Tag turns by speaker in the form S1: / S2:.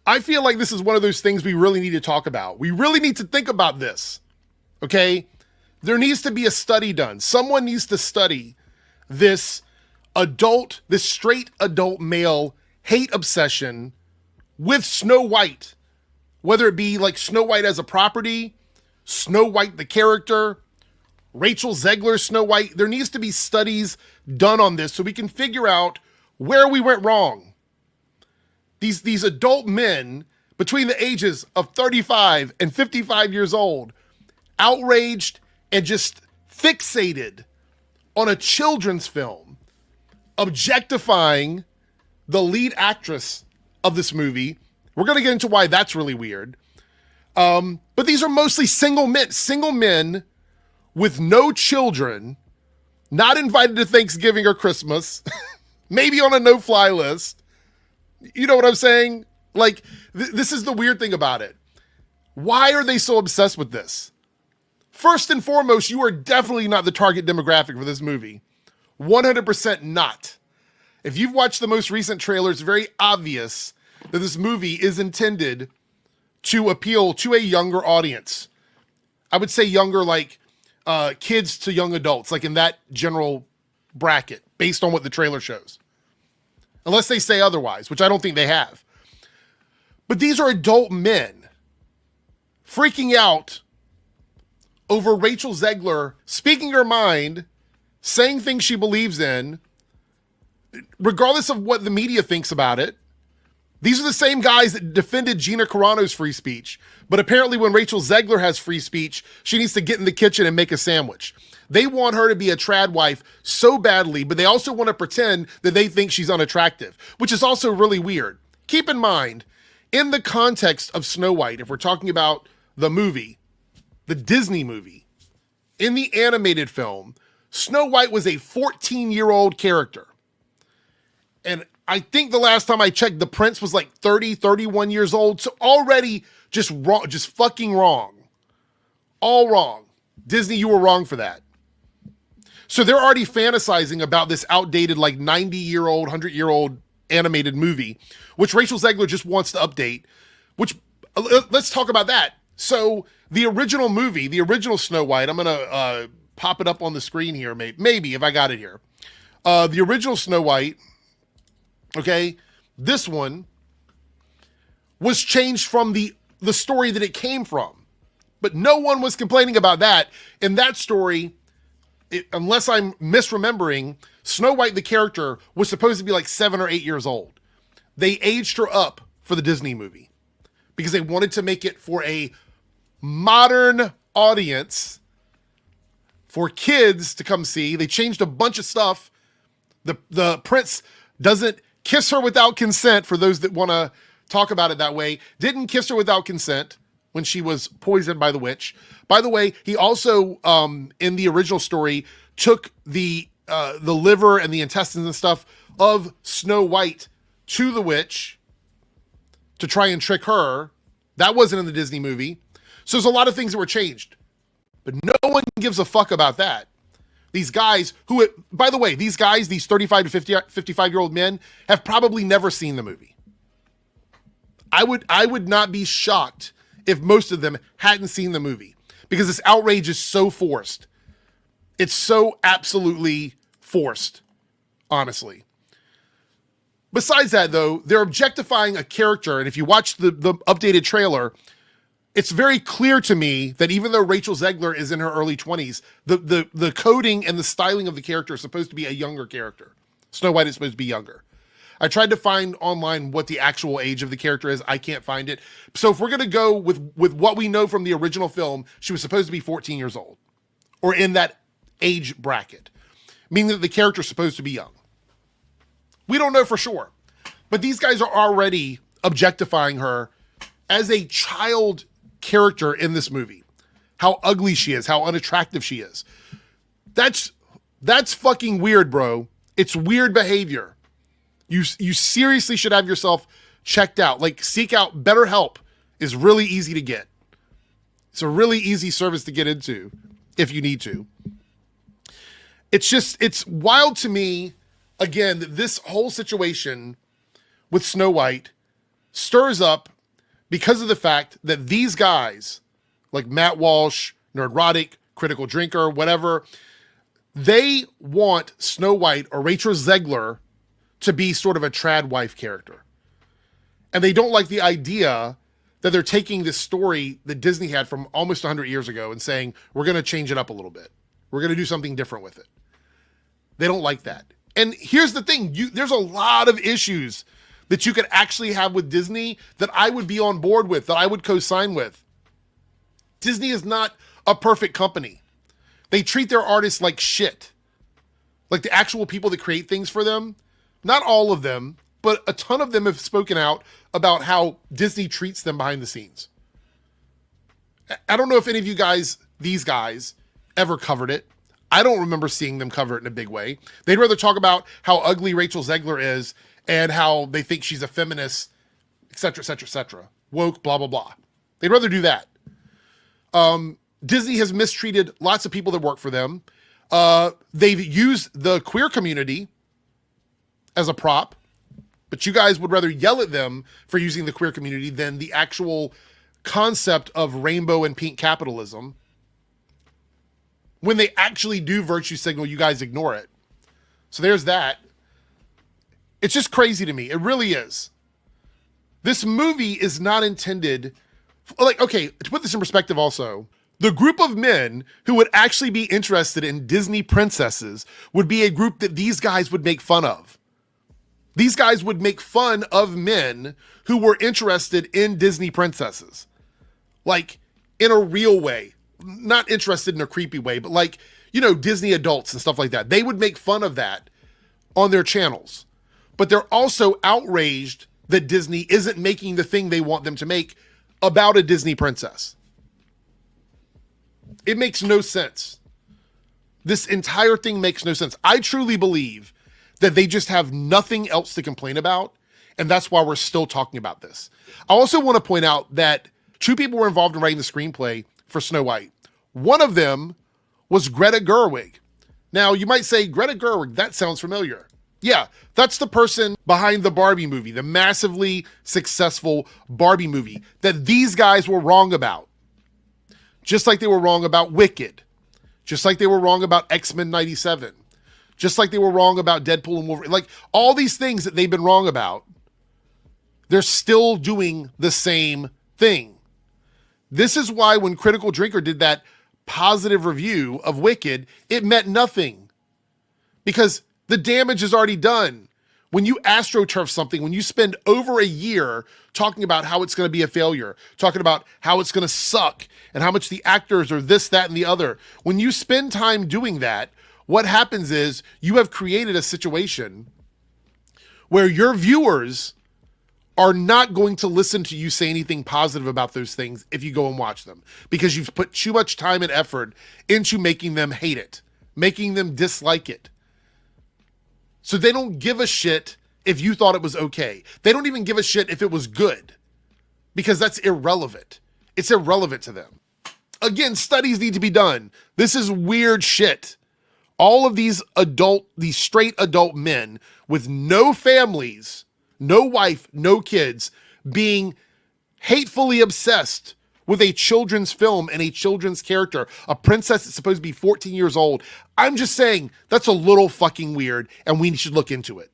S1: I feel like this is one of those things we really need to talk about. We really need to think about this, okay? There needs to be a study done. Someone needs to study this straight adult male hate obsession with Snow White, whether it be like Snow White as a property, Snow White the character, Rachel Zegler's Snow White. There needs to be studies done on this so we can figure out where we went wrong. These adult men between the ages of 35 and 55 years old, outraged and just fixated on a children's film, objectifying the lead actress of this movie. We're going to get into why that's really weird. But these are mostly single men with no children, not invited to Thanksgiving or Christmas, maybe on a no-fly list. You know what I'm saying? Like, this is the weird thing about it. Why are they so obsessed with this? First and foremost, you are definitely not the target demographic for this movie. 100% not. If you've watched the most recent trailer, it's very obvious that this movie is intended to appeal to a younger audience. I would say younger, like kids to young adults, like in that general bracket, based on what the trailer shows. Unless they say otherwise, which I don't think they have. But these are adult men freaking out over Rachel Zegler speaking her mind, saying things she believes in, regardless of what the media thinks about it. These are the same guys that defended Gina Carano's free speech. But apparently when Rachel Zegler has free speech, she needs to get in the kitchen and make a sandwich. They want her to be a trad wife so badly, but they also want to pretend that they think she's unattractive, which is also really weird. Keep in mind, in the context of Snow White, if we're talking about the movie, the Disney movie, in the animated film, Snow White was a 14-year-old character. And I think the last time I checked, the prince was like 30, 31 years old. So already just wrong, just fucking wrong. All wrong. Disney, you were wrong for that. So they're already fantasizing about this outdated, like 90-year-old, 100-year-old animated movie, which Rachel Zegler just wants to update, which let's talk about that. So the original movie, the original Snow White, I'm going to pop it up on the screen here, maybe if I got it here. The original Snow White, okay, this one was changed from the story that it came from. But no one was complaining about that. In that story, unless I'm misremembering, Snow White, the character, was supposed to be like 7 or 8 years old. They aged her up for the Disney movie because they wanted to make it for a modern audience, for kids to come see. They changed a bunch of stuff. The prince doesn't kiss her without consent, for those that want to talk about it that way. Didn't kiss her without consent when she was poisoned by the witch. By the way, he also, in the original story, took the liver and the intestines and stuff of Snow White to the witch to try and trick her. That wasn't in the Disney movie. So there's a lot of things that were changed. But no one gives a fuck about that. These guys who, by the way, these guys, these 35 to 55-year-old men, have probably never seen the movie. I would not be shocked if most of them hadn't seen the movie, because this outrage is so forced. It's so absolutely forced, honestly. Besides that, though, they're objectifying a character, and if you watch the updated trailer, it's very clear to me that even though Rachel Zegler is in her early 20s, the coding and the styling of the character is supposed to be a younger character. Snow White is supposed to be younger. I tried to find online what the actual age of the character is. I can't find it. So if we're going to go with what we know from the original film, she was supposed to be 14 years old, or in that age bracket, meaning that the character is supposed to be young. We don't know for sure, but these guys are already objectifying her as a child character in this movie. How ugly she is, how unattractive she is. That's fucking weird, bro. It's weird behavior. You seriously should have yourself checked out. Like, seek out BetterHelp is really easy to get. It's a really easy service to get into if you need to. It's wild to me, again, that this whole situation with Snow White stirs up because of the fact that these guys, like Matt Walsh, Nerdrotic, Critical Drinker, whatever, they want Snow White or Rachel Zegler to be sort of a trad wife character. And they don't like the idea that they're taking this story that Disney had from almost 100 years ago and saying, we're going to change it up a little bit. We're going to do something different with it. They don't like that. And here's the thing. There's a lot of issues that you could actually have with Disney that I would be on board with, that I would co-sign with. Disney is not a perfect company. They treat their artists like shit. Like the actual people that create things for them. Not all of them, but a ton of them have spoken out about how Disney treats them behind the scenes. I don't know if any of you guys, these guys, ever covered it. I don't remember seeing them cover it in a big way. They'd rather talk about how ugly Rachel Zegler is and how they think she's a feminist, et cetera, et cetera, et cetera. Woke, blah, blah, blah. They'd rather do that. Disney has mistreated lots of people that work for them. They've used the queer community as a prop, but you guys would rather yell at them for using the queer community than the actual concept of rainbow and pink capitalism. When they actually do virtue signal, you guys ignore it. So there's that. It's just crazy to me. It really is. This movie is not intended, like, okay, to put this in perspective also, the group of men who would actually be interested in Disney princesses would be a group that these guys would make fun of. These guys would make fun of men who were interested in Disney princesses. Like, in a real way. Not interested in a creepy way, but like, you know, Disney adults and stuff like that. They would make fun of that on their channels. But they're also outraged that Disney isn't making the thing they want them to make about a Disney princess. It makes no sense. This entire thing makes no sense. I truly believe that they just have nothing else to complain about, and that's why we're still talking about this. I also want to point out that two people were involved in writing the screenplay for Snow White. One of them was Greta Gerwig. Now, you might say, Greta Gerwig, that sounds familiar. Yeah, that's the person behind the Barbie movie, the massively successful Barbie movie that these guys were wrong about. Just like they were wrong about Wicked. Just like they were wrong about X-Men 97. Just like they were wrong about Deadpool and Wolverine. Like, all these things that they've been wrong about, they're still doing the same thing. This is why when Critical Drinker did that positive review of Wicked, it meant nothing. Because the damage is already done. When you astroturf something, when you spend over a year talking about how it's going to be a failure, talking about how it's going to suck, and how much the actors are this, that, and the other, when you spend time doing that, what happens is you have created a situation where your viewers are not going to listen to you say anything positive about those things if you go and watch them, because you've put too much time and effort into making them hate it, making them dislike it. So they don't give a shit if you thought it was okay. They don't even give a shit if it was good, because that's irrelevant. It's irrelevant to them. Again, studies need to be done. This is weird shit. All of these straight adult men with no families, no wife, no kids, being hatefully obsessed with a children's film and a children's character, a princess that's supposed to be 14 years old. I'm just saying that's a little fucking weird, and we should look into it.